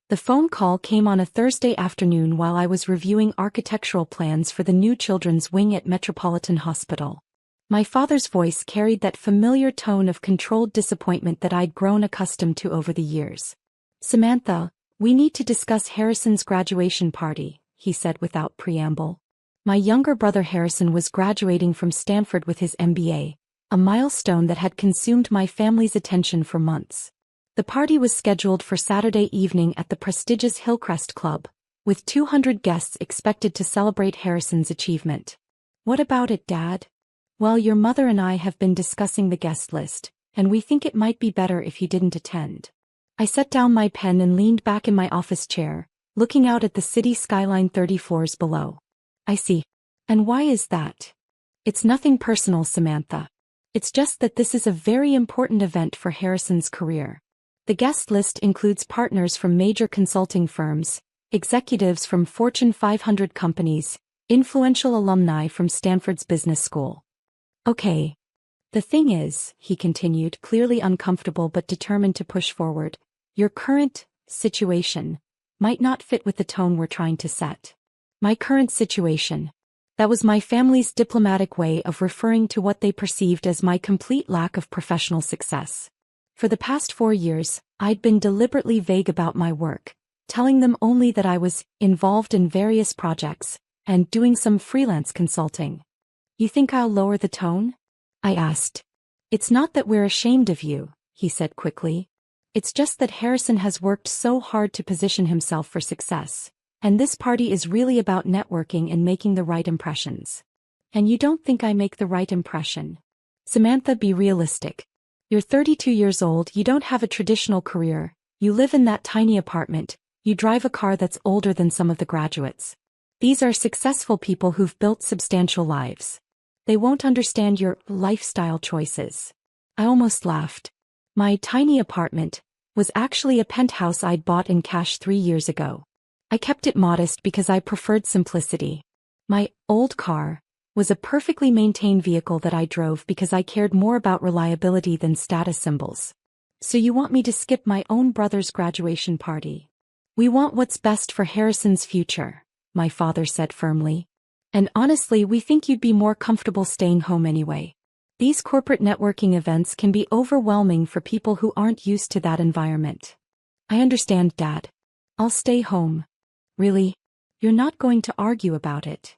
The phone call came on a Thursday afternoon while I was reviewing architectural plans for the new children's wing at Metropolitan Hospital. My father's voice carried that familiar tone of controlled disappointment that I'd grown accustomed to over the years. "Samantha, we need to discuss Harrison's graduation party," he said without preamble. My younger brother Harrison was graduating from Stanford with his MBA, a milestone that had consumed my family's attention for months. The party was scheduled for Saturday evening at the prestigious Hillcrest Club, with 200 guests expected to celebrate Harrison's achievement. "What about it, Dad?" "Well, your mother and I have been discussing the guest list, and we think it might be better if you didn't attend." I set down my pen and leaned back in my office chair, looking out at the city skyline 30 floors below. "I see. And why is that?" "It's nothing personal, Samantha. It's just that this is a very important event for Harrison's career. The guest list includes partners from major consulting firms, executives from Fortune 500 companies, influential alumni from Stanford's business school." "Okay. The thing is," he continued, clearly uncomfortable but determined to push forward, "your current situation might not fit with the tone we're trying to set." My current situation. That was my family's diplomatic way of referring to what they perceived as my complete lack of professional success. For the past 4 years, I'd been deliberately vague about my work, telling them only that I was involved in various projects and doing some freelance consulting. "You think I'll lower the tone?" I asked. "It's not that we're ashamed of you," he said quickly. "It's just that Harrison has worked so hard to position himself for success, and this party is really about networking and making the right impressions." "And you don't think I make the right impression?" "Samantha, be realistic. You're 32 years old, you don't have a traditional career, you live in that tiny apartment, you drive a car that's older than some of the graduates. These are successful people who've built substantial lives. They won't understand your lifestyle choices." I almost laughed. My tiny apartment was actually a penthouse I'd bought in cash 3 years ago. I kept it modest because I preferred simplicity. My old car was a perfectly maintained vehicle that I drove because I cared more about reliability than status symbols. "So you want me to skip my own brother's graduation party?" "We want what's best for Harrison's future," my father said firmly. "And honestly, we think you'd be more comfortable staying home anyway. These corporate networking events can be overwhelming for people who aren't used to that environment." "I understand, Dad. I'll stay home." "Really? You're not going to argue about it?"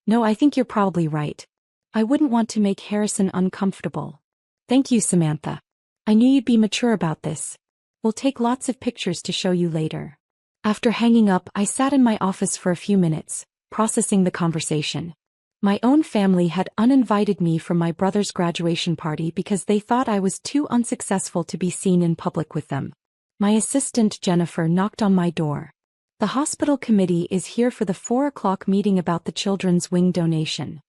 "No, I think you're probably right. I wouldn't want to make Harrison uncomfortable." "Thank you, Samantha. I knew you'd be mature about this. We'll take lots of pictures to show you later." After hanging up, I sat in my office for a few minutes, processing the conversation. My own family had uninvited me from my brother's graduation party because they thought I was too unsuccessful to be seen in public with them. My assistant Jennifer knocked on my door. "The hospital committee is here for the 4 o'clock meeting about the children's wing donation."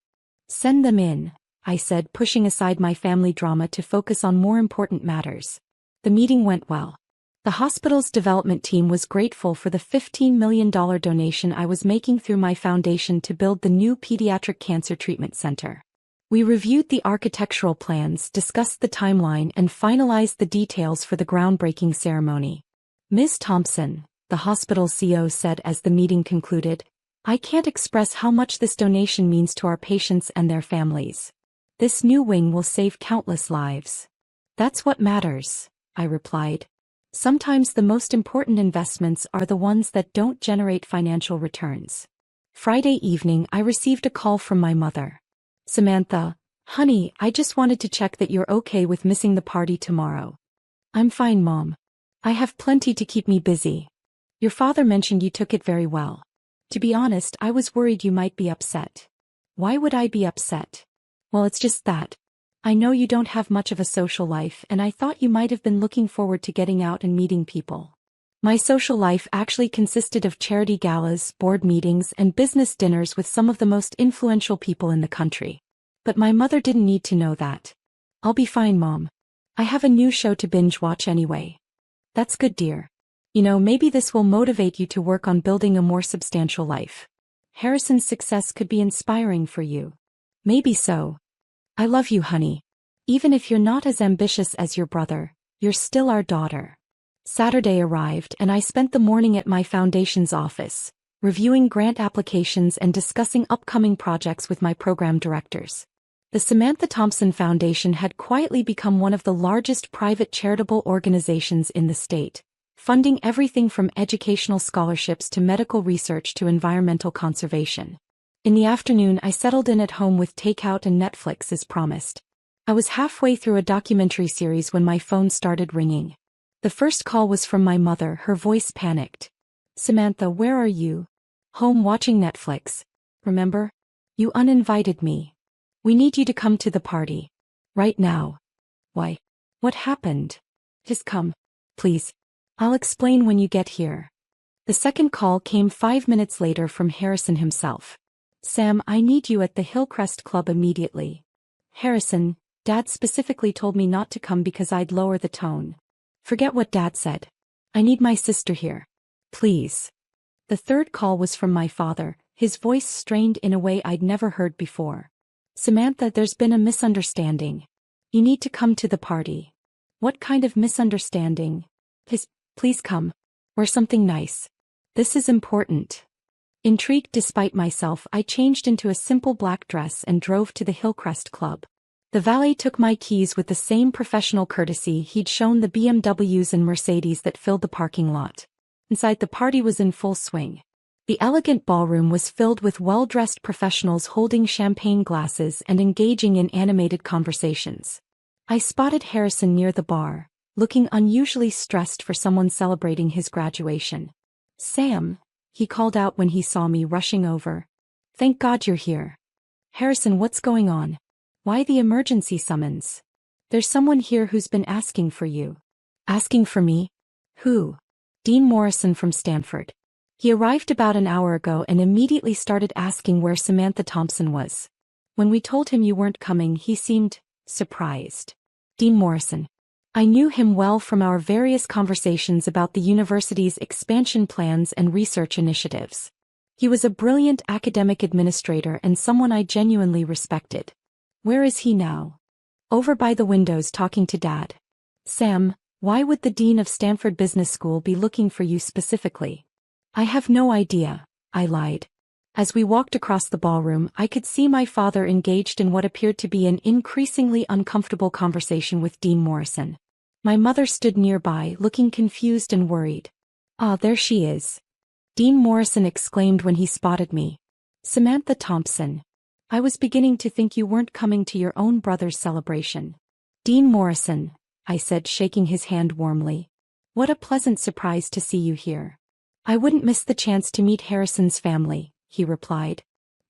"Send them in," I said, pushing aside my family drama to focus on more important matters. The meeting went well. The hospital's development team was grateful for the $15 million donation I was making through my foundation to build the new pediatric cancer treatment center. We reviewed the architectural plans, discussed the timeline, and finalized the details for the groundbreaking ceremony. "Ms. Thompson," the hospital CEO said as the meeting concluded, "I can't express how much this donation means to our patients and their families. This new wing will save countless lives." "That's what matters," I replied. "Sometimes the most important investments are the ones that don't generate financial returns." Friday evening, I received a call from my mother. "Samantha, honey, I just wanted to check that you're okay with missing the party tomorrow." "I'm fine, Mom. I have plenty to keep me busy. Your father mentioned you took it very well. To be honest, I was worried you might be upset." "Why would I be upset?" "Well, it's just that I know you don't have much of a social life, and I thought you might have been looking forward to getting out and meeting people." My social life actually consisted of charity galas, board meetings, and business dinners with some of the most influential people in the country. But my mother didn't need to know that. "I'll be fine, Mom. I have a new show to binge watch anyway." "That's good, dear. You know, maybe this will motivate you to work on building a more substantial life. Harrison's success could be inspiring for you." "Maybe so. I love you, honey. Even if you're not as ambitious as your brother, you're still our daughter." Saturday arrived and I spent the morning at my foundation's office, reviewing grant applications and discussing upcoming projects with my program directors. The Samantha Thompson Foundation had quietly become one of the largest private charitable organizations in the state, funding everything from educational scholarships to medical research to environmental conservation. In the afternoon, I settled in at home with takeout and Netflix as promised. I was halfway through a documentary series when my phone started ringing. The first call was from my mother, her voice panicked. "Samantha, where are you?" "Home watching Netflix. Remember? You uninvited me. We need you to come to the party. Right now." "Why? What happened?" "Just come. Please. I'll explain when you get here." The second call came 5 minutes later from Harrison himself. "Sam, I need you at the Hillcrest Club immediately." "Harrison, Dad specifically told me not to come because I'd lower the tone." "Forget what Dad said. I need my sister here. Please." The third call was from my father, his voice strained in a way I'd never heard before. "Samantha, there's been a misunderstanding. You need to come to the party." "What kind of misunderstanding?" Please come. Wear something nice. This is important." Intrigued despite myself, I changed into a simple black dress and drove to the Hillcrest Club. The valet took my keys with the same professional courtesy he'd shown the BMWs and Mercedes that filled the parking lot. Inside, the party was in full swing. The elegant ballroom was filled with well-dressed professionals holding champagne glasses and engaging in animated conversations. I spotted Harrison near the bar, looking unusually stressed for someone celebrating his graduation. "Sam," he called out when he saw me rushing over. "Thank God you're here." "Harrison, what's going on? Why the emergency summons?" "There's someone here who's been asking for you." "Asking for me? Who?" "Dean Morrison from Stanford. He arrived about an hour ago and immediately started asking where Samantha Thompson was. When we told him you weren't coming, he seemed surprised." "Dean Morrison. I knew him well from our various conversations about the university's expansion plans and research initiatives. He was a brilliant academic administrator and someone I genuinely respected." "Where is he now?" "Over by the windows talking to Dad." "Sam, why would the dean of Stanford Business School be looking for you specifically?" "I have no idea," I lied. As we walked across the ballroom, I could see my father engaged in what appeared to be an increasingly uncomfortable conversation with Dean Morrison. My mother stood nearby, looking confused and worried. "Ah, there she is," Dean Morrison exclaimed when he spotted me. "Samantha Thompson. I was beginning to think you weren't coming to your own brother's celebration." "Dean Morrison," I said, shaking his hand warmly. "What a pleasant surprise to see you here." "I wouldn't miss the chance to meet Harrison's family," he replied.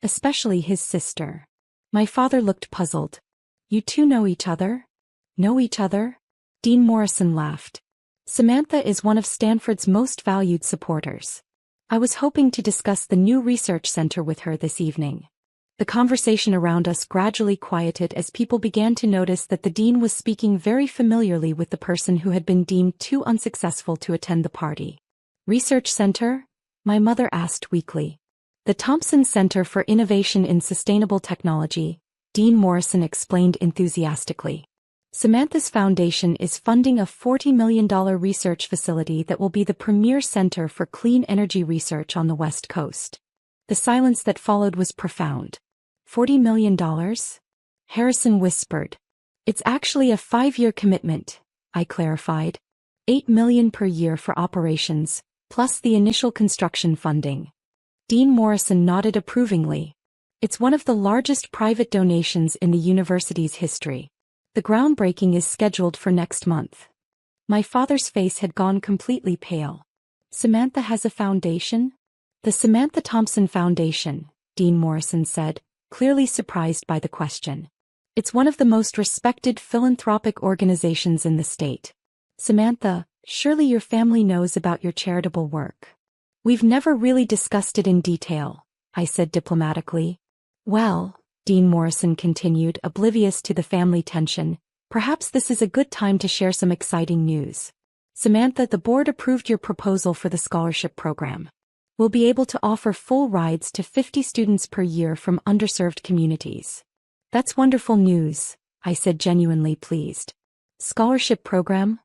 "Especially his sister." My father looked puzzled. "You two know each other?" "Know each other?" Dean Morrison laughed. "Samantha is one of Stanford's most valued supporters. I was hoping to discuss the new research center with her this evening." The conversation around us gradually quieted as people began to notice that the dean was speaking very familiarly with the person who had been deemed too unsuccessful to attend the party. "Research center?" my mother asked weakly. "The Thompson Center for Innovation in Sustainable Technology," Dean Morrison explained enthusiastically. "Samantha's foundation is funding a $40 million research facility that will be the premier center for clean energy research on the West Coast." The silence that followed was profound. $40 million? Harrison whispered. "It's actually a 5-year commitment," I clarified. $8 million per year for operations, plus the initial construction funding." Dean Morrison nodded approvingly. "It's one of the largest private donations in the university's history. The groundbreaking is scheduled for next month." My father's face had gone completely pale. "Samantha has a foundation?" "The Samantha Thompson Foundation," Dean Morrison said, clearly surprised by the question. "It's one of the most respected philanthropic organizations in the state." "Samantha, surely your family knows about your charitable work." "We've never really discussed it in detail," I said diplomatically. "Well," Dean Morrison continued, oblivious to the family tension, "perhaps this is a good time to share some exciting news. Samantha, the board approved your proposal for the scholarship program. We'll be able to offer full rides to 50 students per year from underserved communities." "That's wonderful news," I said, genuinely pleased. "Scholarship program?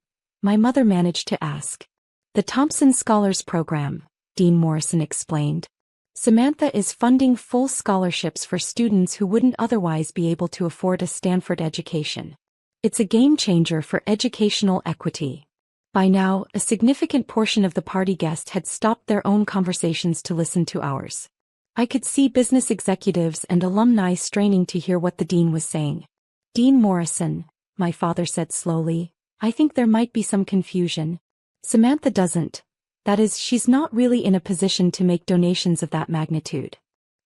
My mother managed to ask. The Thompson Scholars Program, Dean Morrison explained. Samantha is funding full scholarships for students who wouldn't otherwise be able to afford a Stanford education. It's a game changer for educational equity. By now, a significant portion of the party guests had stopped their own conversations to listen to ours. I could see business executives and alumni straining to hear what the dean was saying. Dean Morrison, my father said slowly, I think there might be some confusion. Samantha doesn't. That is, she's not really in a position to make donations of that magnitude.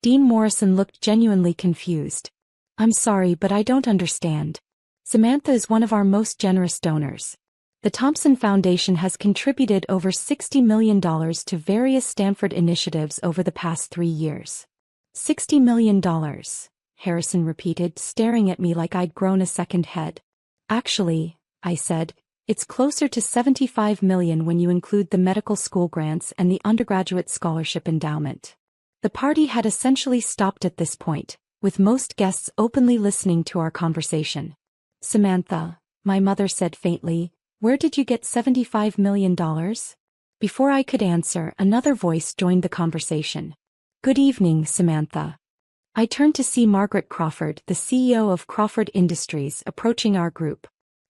Dean Morrison looked genuinely confused. I'm sorry, but I don't understand. Samantha is one of our most generous donors. The Thompson Foundation has contributed over $60 million to various Stanford initiatives over the past 3 years. $60 million, Harrison repeated, staring at me like I'd grown a second head. Actually, I said, it's closer to $75 million when you include the medical school grants and the undergraduate scholarship endowment. The party had essentially stopped at this point, with most guests openly listening to our conversation. Samantha, my mother said faintly, where did you get $75 million? Before I could answer, another voice joined the conversation. Good evening, Samantha. I turned to see Margaret Crawford, the CEO of Crawford Industries, approaching our group.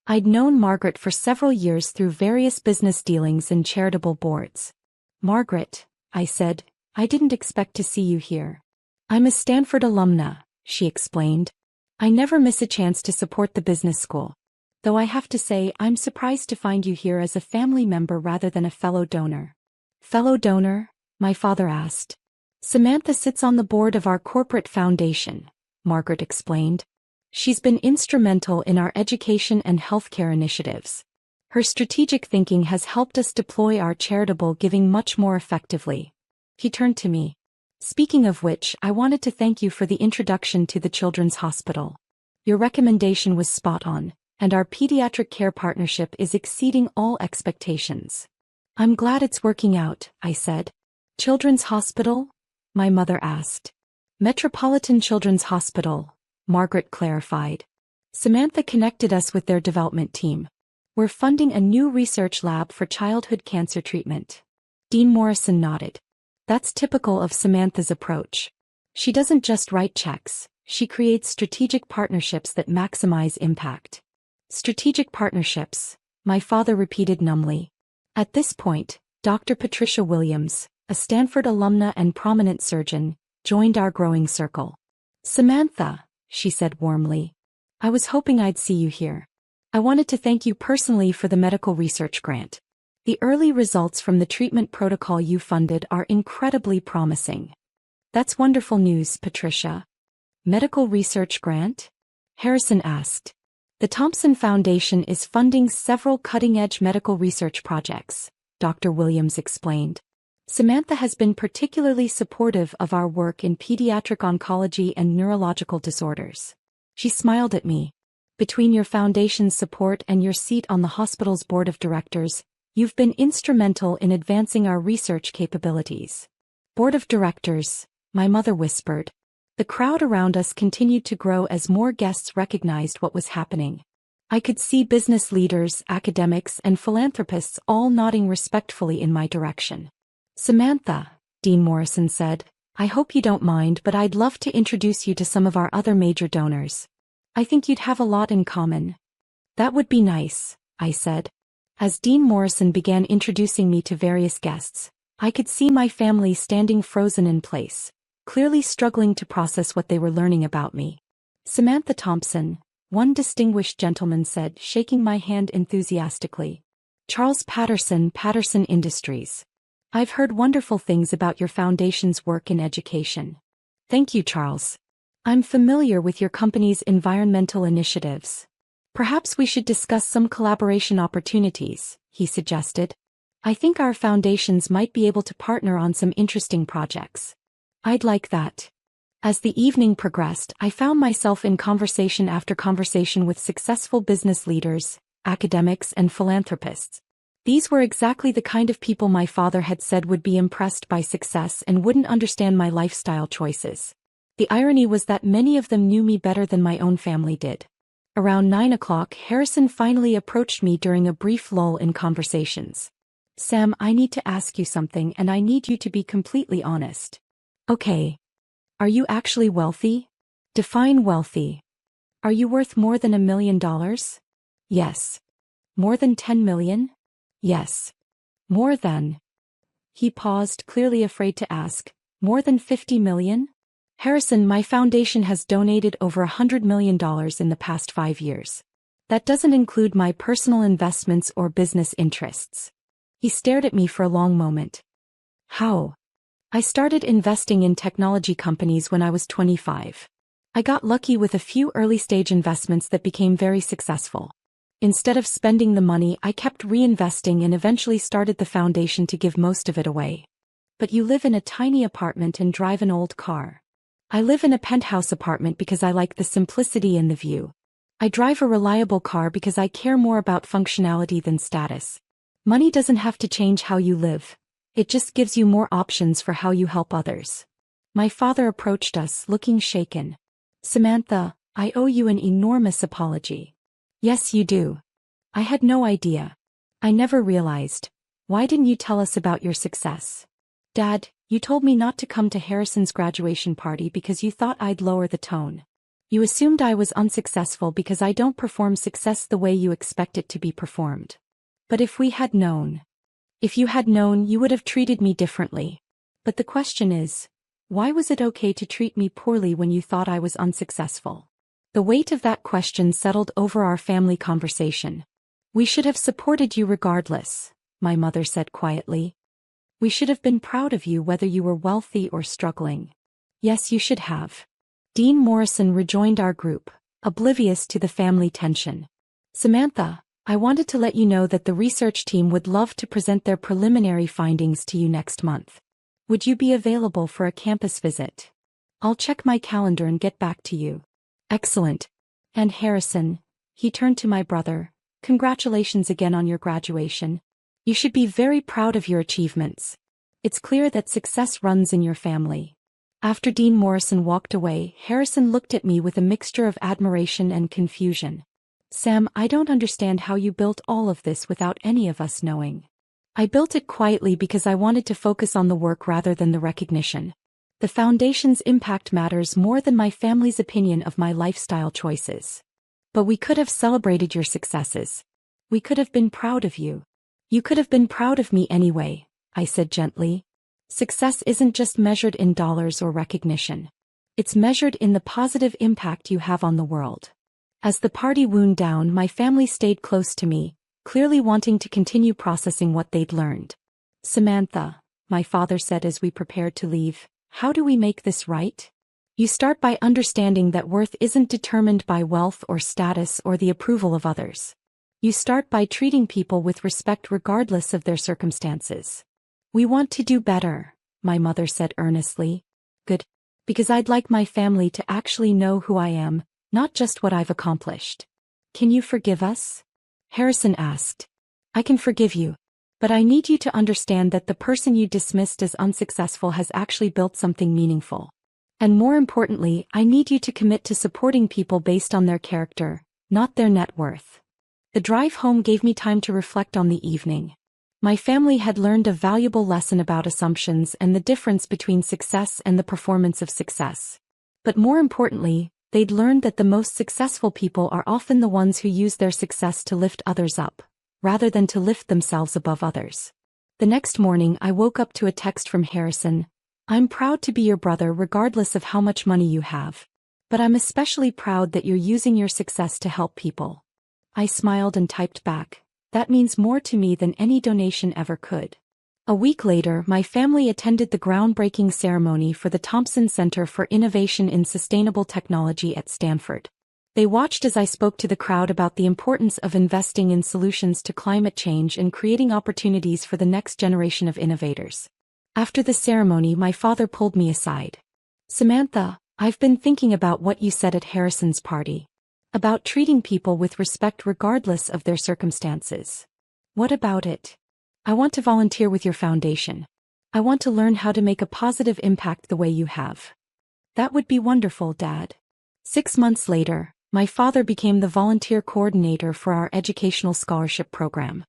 I'd known Margaret for several years through various business dealings and charitable boards. Margaret, I said, I didn't expect to see you here. I'm a Stanford alumna, she explained. I never miss a chance to support the business school. Though I have to say, I'm surprised to find you here as a family member rather than a fellow donor. Fellow donor? My father asked. Samantha sits on the board of our corporate foundation, Margaret explained. She's been instrumental in our education and healthcare initiatives. Her strategic thinking has helped us deploy our charitable giving much more effectively. He turned to me. Speaking of which, I wanted to thank you for the introduction to the Children's Hospital. Your recommendation was spot on, and our pediatric care partnership is exceeding all expectations. I'm glad it's working out, I said. Children's Hospital? My mother asked. Metropolitan Children's Hospital, Margaret clarified. Samantha connected us with their development team. We're funding a new research lab for childhood cancer treatment. Dean Morrison nodded. That's typical of Samantha's approach. She doesn't just write checks, she creates strategic partnerships that maximize impact. Strategic partnerships, my father repeated numbly. At this point, Dr. Patricia Williams, a Stanford alumna and prominent surgeon, joined our growing circle. Samantha, she said warmly. I was hoping I'd see you here. I wanted to thank you personally for the medical research grant. The early results from the treatment protocol you funded are incredibly promising. That's wonderful news, Patricia. Medical research grant? Harrison asked. The Thompson Foundation is funding several cutting-edge medical research projects, Dr. Williams explained. Samantha has been particularly supportive of our work in pediatric oncology and neurological disorders. She smiled at me. Between your foundation's support and your seat on the hospital's board of directors, you've been instrumental in advancing our research capabilities. Board of directors, my mother whispered. The crowd around us continued to grow as more guests recognized what was happening. I could see business leaders, academics, and philanthropists all nodding respectfully in my direction. Samantha, Dean Morrison said, I hope you don't mind, but I'd love to introduce you to some of our other major donors. I think you'd have a lot in common. That would be nice, I said. As Dean Morrison began introducing me to various guests, I could see my family standing frozen in place, clearly struggling to process what they were learning about me. Samantha Thompson, one distinguished gentleman said, shaking my hand enthusiastically. Charles Patterson, Patterson Industries. I've heard wonderful things about your foundation's work in education. Thank you, Charles. I'm familiar with your company's environmental initiatives. Perhaps we should discuss some collaboration opportunities, he suggested. I think our foundations might be able to partner on some interesting projects. I'd like that. As the evening progressed, I found myself in conversation after conversation with successful business leaders, academics, and philanthropists. These were exactly the kind of people my father had said would be impressed by success and wouldn't understand my lifestyle choices. The irony was that many of them knew me better than my own family did. Around 9 o'clock, Harrison finally approached me during a brief lull in conversations. Sam, I need to ask you something and I need you to be completely honest. Okay. Are you actually wealthy? Define wealthy. Are you worth more than $1 million? Yes. More than 10 million? Yes. More than. He paused, clearly afraid to ask. More than 50 million? Harrison, my foundation has donated over $100 million in the past 5 years. That doesn't include my personal investments or business interests. He stared at me for a long moment. How? I started investing in technology companies when I was 25. I got lucky with a few early-stage investments that became very successful. Instead of spending the money, I kept reinvesting and eventually started the foundation to give most of it away. But you live in a tiny apartment and drive an old car. I live in a penthouse apartment because I like the simplicity and the view. I drive a reliable car because I care more about functionality than status. Money doesn't have to change how you live. It just gives you more options for how you help others. My father approached us, looking shaken. Samantha, I owe you an enormous apology. Yes, you do. I had no idea. I never realized. Why didn't you tell us about your success? Dad, you told me not to come to Harrison's graduation party because you thought I'd lower the tone. You assumed I was unsuccessful because I don't perform success the way you expect it to be performed. But if you had known, you would have treated me differently. But the question is, why was it okay to treat me poorly when you thought I was unsuccessful? The weight of that question settled over our family conversation. We should have supported you regardless, my mother said quietly. We should have been proud of you whether you were wealthy or struggling. Yes, you should have. Dean Morrison rejoined our group, oblivious to the family tension. Samantha, I wanted to let you know that the research team would love to present their preliminary findings to you next month. Would you be available for a campus visit? I'll check my calendar and get back to you. Excellent. And Harrison, he turned to my brother, congratulations again on your graduation. You should be very proud of your achievements. It's clear that success runs in your family. After Dean Morrison walked away, Harrison looked at me with a mixture of admiration and confusion. Sam, I don't understand how you built all of this without any of us knowing. I built it quietly because I wanted to focus on the work rather than the recognition. The foundation's impact matters more than my family's opinion of my lifestyle choices. But we could have celebrated your successes. We could have been proud of you. You could have been proud of me anyway, I said gently. Success isn't just measured in dollars or recognition. It's measured in the positive impact you have on the world. As the party wound down, my family stayed close to me, clearly wanting to continue processing what they'd learned. Samantha, my father said as we prepared to leave, how do we make this right? You start by understanding that worth isn't determined by wealth or status or the approval of others. You start by treating people with respect regardless of their circumstances. We want to do better, my mother said earnestly. Good. Because I'd like my family to actually know who I am, not just what I've accomplished. Can you forgive us? Harrison asked. I can forgive you. But I need you to understand that the person you dismissed as unsuccessful has actually built something meaningful. And more importantly, I need you to commit to supporting people based on their character, not their net worth. The drive home gave me time to reflect on the evening. My family had learned a valuable lesson about assumptions and the difference between success and the performance of success. But more importantly, they'd learned that the most successful people are often the ones who use their success to lift others up, rather than to lift themselves above others. The next morning I woke up to a text from Harrison. I'm proud to be your brother regardless of how much money you have. But I'm especially proud that you're using your success to help people. I smiled and typed back. That means more to me than any donation ever could. A week later, my family attended the groundbreaking ceremony for the Thompson Center for Innovation in Sustainable Technology at Stanford. They watched as I spoke to the crowd about the importance of investing in solutions to climate change and creating opportunities for the next generation of innovators. After the ceremony, my father pulled me aside. Samantha, I've been thinking about what you said at Harrison's party. About treating people with respect regardless of their circumstances. What about it? I want to volunteer with your foundation. I want to learn how to make a positive impact the way you have. That would be wonderful, Dad. 6 months later, My father became the volunteer coordinator for our educational scholarship program.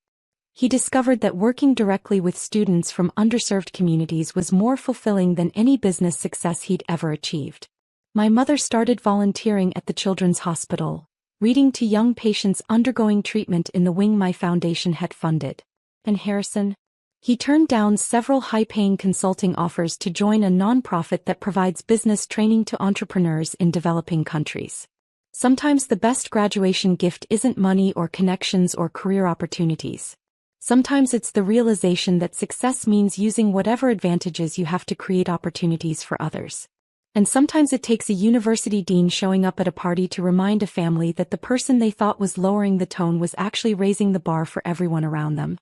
He discovered that working directly with students from underserved communities was more fulfilling than any business success he'd ever achieved. My mother started volunteering at the Children's Hospital, reading to young patients undergoing treatment in the wing my foundation had funded. And Harrison? He turned down several high-paying consulting offers to join a nonprofit that provides business training to entrepreneurs in developing countries. Sometimes the best graduation gift isn't money or connections or career opportunities. Sometimes it's the realization that success means using whatever advantages you have to create opportunities for others. And sometimes it takes a university dean showing up at a party to remind a family that the person they thought was lowering the tone was actually raising the bar for everyone around them.